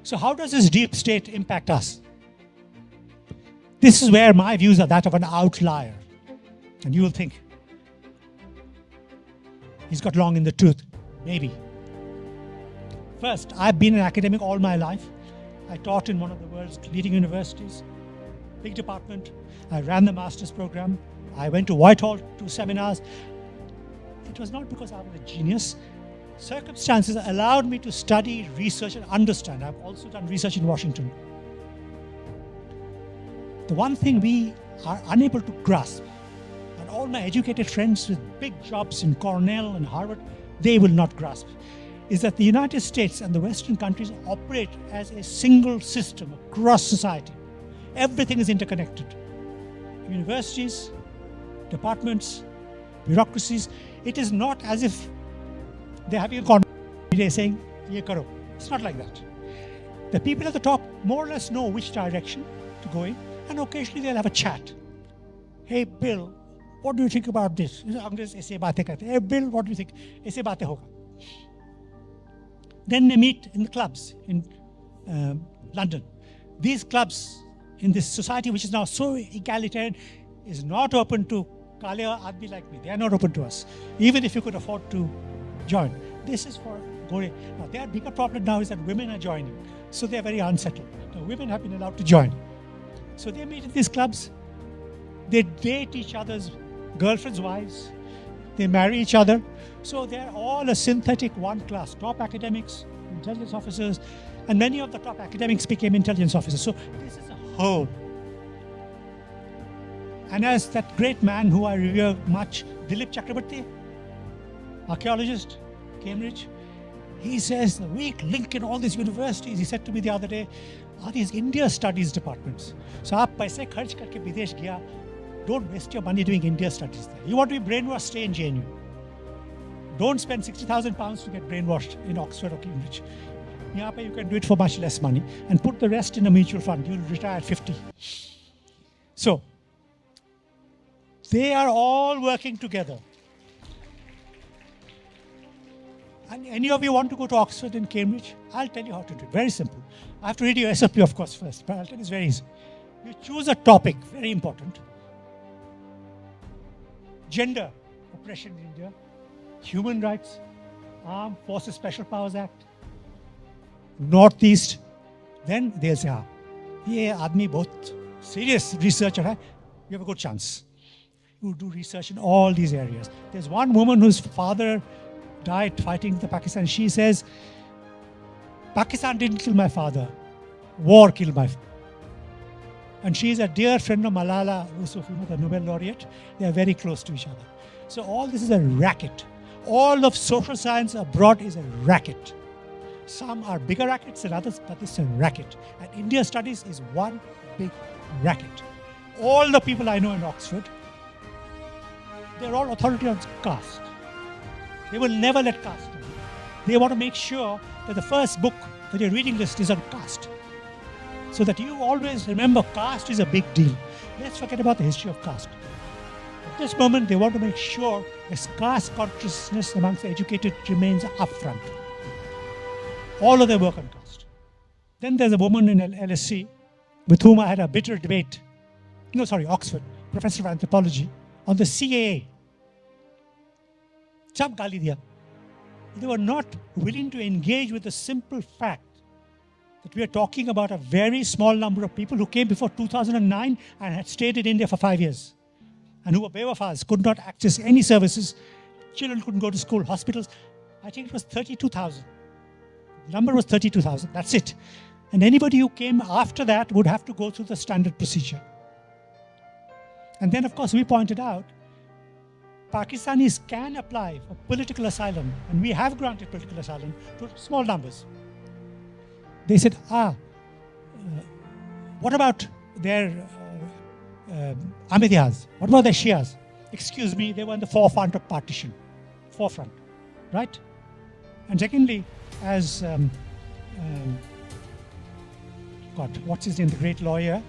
So how does this deep state impact us? This is where my views are that of an outlier. And you will think, he's got long in the tooth. Maybe. First, I've been an academic all my life. I taught in one of the world's leading universities, big department. I ran the master's program. I went to Whitehall to seminars. It was not because I was a genius. Circumstances allowed me to study, research, and understand. I've also done research in Washington. The one thing we are unable to grasp, and all my educated friends with big jobs in Cornell and Harvard, they will not grasp, is that the United States and the Western countries operate as a single system across society. Everything is interconnected. Universities, departments, bureaucracies. It is not as if they're having a conversation saying, "Ye karo." It's not like that. The people at the top more or less know which direction to go in, and occasionally they'll have a chat. "Hey Bill, what do you think about this?" "Hey Bill, what do you think?" "Aise baatein hoga." Then they meet in the clubs in London. These clubs in this society, which is now so egalitarian, is not open to Kale Admi like me. They are not open to us, even if you could afford to join. This is for Gore. Now, their bigger problem now is that women are joining, so they are very unsettled. Now, women have been allowed to join. So they meet in these clubs. They date each other's girlfriends' wives. They marry each other. So they're all a synthetic one class. Top academics, intelligence officers, and many of the top academics became intelligence officers. So this is a whole. And as that great man who I revere much, Dilip Chakrabarti, archaeologist, Cambridge, he says the weak link in all these universities, he said to me the other day, are these India studies departments. So aap paise kharch karke Videsh gaya, don't waste your money doing India studies there. You want to be brainwashed, stay in JNU. Don't spend 60,000 pounds to get brainwashed in Oxford or Cambridge. Yahan pe you can do it for much less money and put the rest in a mutual fund. You'll retire at 50. So, they are all working together. And any of you want to go to Oxford and Cambridge? I'll tell you how to do it. Very simple. I have to read your SOP, of course, first, but I'll tell you it's very easy. You choose a topic, very important. Gender, oppression in India. Human rights, Armed Forces Special Powers Act, Northeast. Then they'll say, ye aadmi bahut serious researcher hai, you have a good chance. You do research in all these areas. There's one woman whose father died fighting the Pakistan. She says, Pakistan didn't kill my father. War killed my father. And she is a dear friend of Malala Yousafzai, the Nobel laureate. They are very close to each other. So all this is a racket. All of social science abroad is a racket. Some are bigger rackets than others, but it's a racket. And India studies is one big racket. All the people I know in Oxford, they're all authority on caste. They will never let caste down. They want to make sure that the first book that your reading list is on caste. So that you always remember caste is a big deal. Let's forget about the history of caste. At this moment, they want to make sure this caste consciousness amongst the educated remains upfront. All of their work on caste. Then there's a woman in LSE with whom I had a bitter debate. Oxford, professor of anthropology, on the CAA. Chab gali diya. They were not willing to engage with the simple fact that we are talking about a very small number of people who came before 2009 and had stayed in India for 5 years. And who were bewafas, could not access any services. Children couldn't go to school, hospitals. I think it was 32,000. The number was 32,000, that's it. And anybody who came after that would have to go through the standard procedure. And then, of course, we pointed out, Pakistanis can apply for political asylum, and we have granted political asylum to small numbers. They said, what about their Ahmadiyyas? What about their Shias? Excuse me, they were in the forefront of partition. Forefront, right? And secondly, as, what's his name, the great lawyer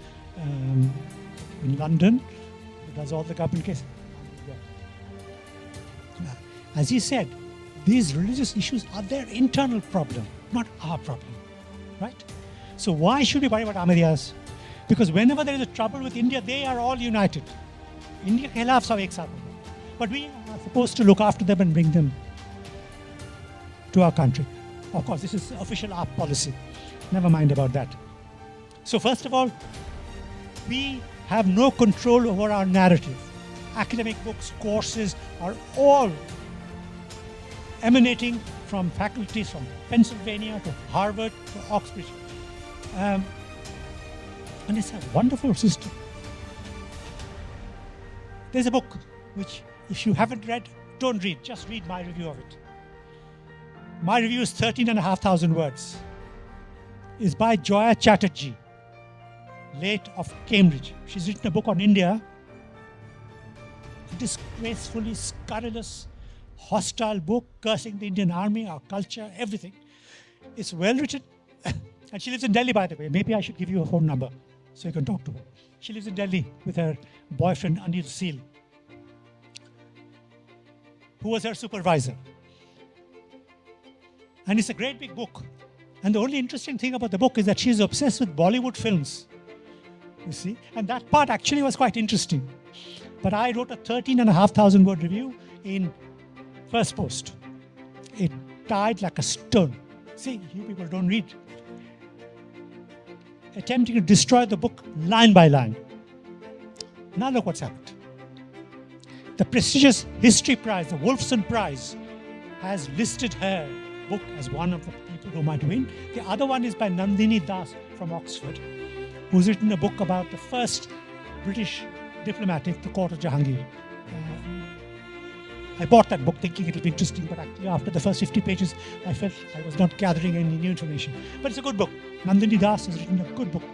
in London, who does all the government cases. As he said, these religious issues are their internal problem, not our problem, right? So why should we worry about Ahmadiyyas? Because whenever there is a trouble with India, they are all united. India ke khilaf sab ek saath hai. But we are supposed to look after them and bring them to our country. Of course, this is official AAP policy. Never mind about that. So first of all, we have no control over our narrative. Academic books, courses are all emanating from faculties from Pennsylvania to Harvard to Oxford. And it's a wonderful system. There's a book which, if you haven't read, don't read. Just read my review of it. My review is 13,500 words. It's by Joya Chatterjee, late of Cambridge. She's written a book on India. A disgracefully scurrilous, hostile book, cursing the Indian army, our culture, everything. It's well written. And she lives in Delhi, by the way. Maybe I should give you her phone number so you can talk to her. She lives in Delhi with her boyfriend, Anil Seal, who was her supervisor. And it's a great big book. And the only interesting thing about the book is that she's obsessed with Bollywood films. You see? And that part actually was quite interesting. But I wrote a 13,500 word review in first post. It died like a stone. See, you people don't read. Attempting to destroy the book line by line. Now look what's happened. The prestigious History Prize, the Wolfson Prize, has listed her book as one of the people who might win. The other one is by Nandini Das from Oxford, who's written a book about the first British diplomat at the court of Jahangir. I bought that book thinking it would be interesting, but actually after the first 50 pages, I felt I was not gathering any new information. But it's a good book. Nandini Das has written a good book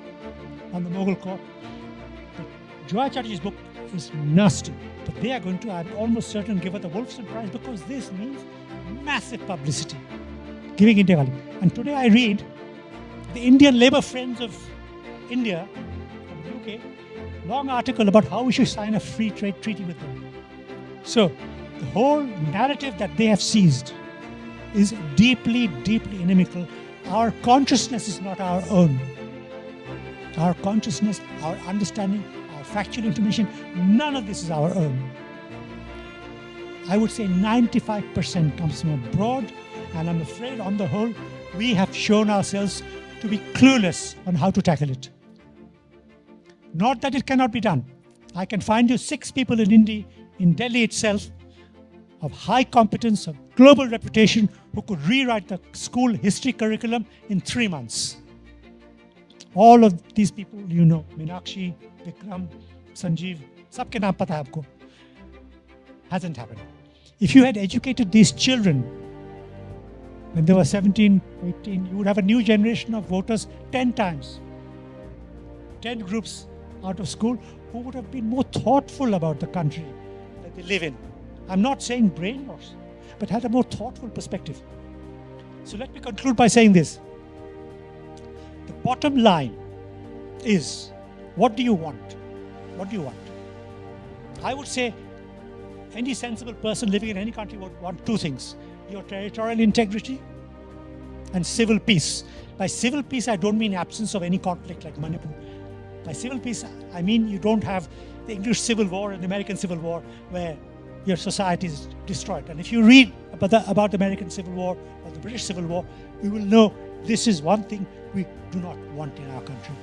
on the Mughal court. But Joya Chatterjee's book is nasty. But they are going to, I'm almost certain, give her the Wolfson Prize because this means massive publicity. Giving India value. And today I read the Indian Labour Friends of India from the UK, long article about how we should sign a free trade treaty with them. So, the whole narrative that they have seized is deeply, deeply inimical. Our consciousness is not our own. Our consciousness, our understanding, our factual information, none of this is our own. I would say 95% comes from abroad, and I'm afraid on the whole, we have shown ourselves to be clueless on how to tackle it. Not that it cannot be done. I can find you 6 people in Delhi itself, of high competence, of global reputation, who could rewrite the school history curriculum in 3 months. All of these people, you know, Meenakshi, Vikram, Sanjeev, sabke naam pata hai aapko. Hasn't happened. If you had educated these children when they were 17, 18, you would have a new generation of voters 10 times. 10 groups out of school who would have been more thoughtful about the country that they live in. I'm not saying brainwash, but had a more thoughtful perspective. So let me conclude by saying this. The bottom line is, what do you want? What do you want? I would say any sensible person living in any country would want 2 things. Your territorial integrity and civil peace. By civil peace, I don't mean absence of any conflict like Manipur. By civil peace, I mean you don't have the English Civil War and the American Civil War where your society is destroyed. And if you read about the American Civil War or the British Civil War, you will know this is one thing we do not want in our country.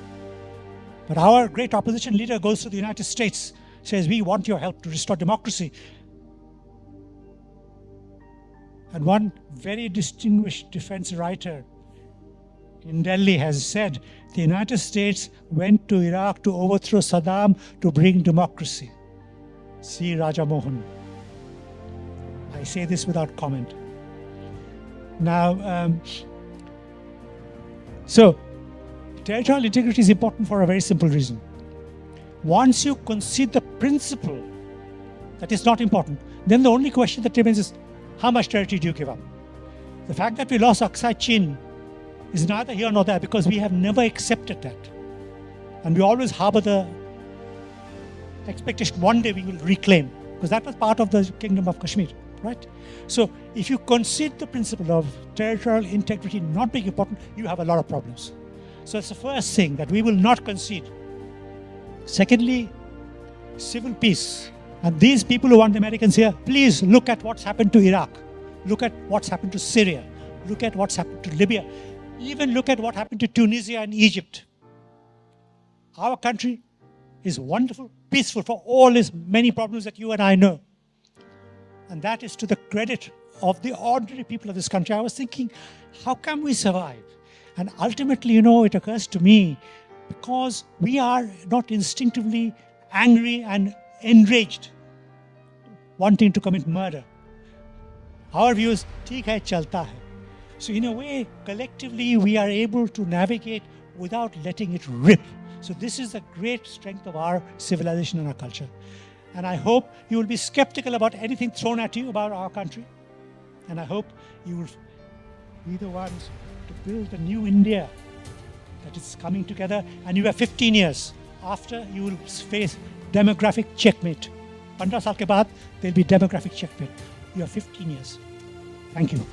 But our great opposition leader goes to the United States, says, we want your help to restore democracy. And one very distinguished defense writer in Delhi has said, the United States went to Iraq to overthrow Saddam to bring democracy. See Raja Mohan. I say this without comment. Now, so territorial integrity is important for a very simple reason. Once you concede the principle that is not important, then the only question that remains is, how much territory do you give up? The fact that we lost Aksai Chin is neither here nor there because we have never accepted that. And we always harbor the expectation one day we will reclaim, because that was part of the Kingdom of Kashmir, right? So if you concede the principle of territorial integrity not being important, you have a lot of problems. So it's the first thing, that we will not concede. Secondly, civil peace. And these people who want the Americans here, please look at what's happened to Iraq. Look at what's happened to Syria. Look at what's happened to Libya. Even look at what happened to Tunisia and Egypt. Our country is wonderful, peaceful, for all its many problems that you and I know. And that is to the credit of the ordinary people of this country. I was thinking, how come we survive? And ultimately, it occurs to me, because we are not instinctively angry and enraged, wanting to commit murder. Our view is, theek hai, chalta hai. So in a way, collectively, we are able to navigate without letting it rip. So this is the great strength of our civilization and our culture. And I hope you will be skeptical about anything thrown at you about our country. And I hope you will be the ones to build a new India that is coming together. And you have 15 years. After, you will face demographic checkmate. 15 saal ke baad, there will be demographic checkmate. You have 15 years. Thank you.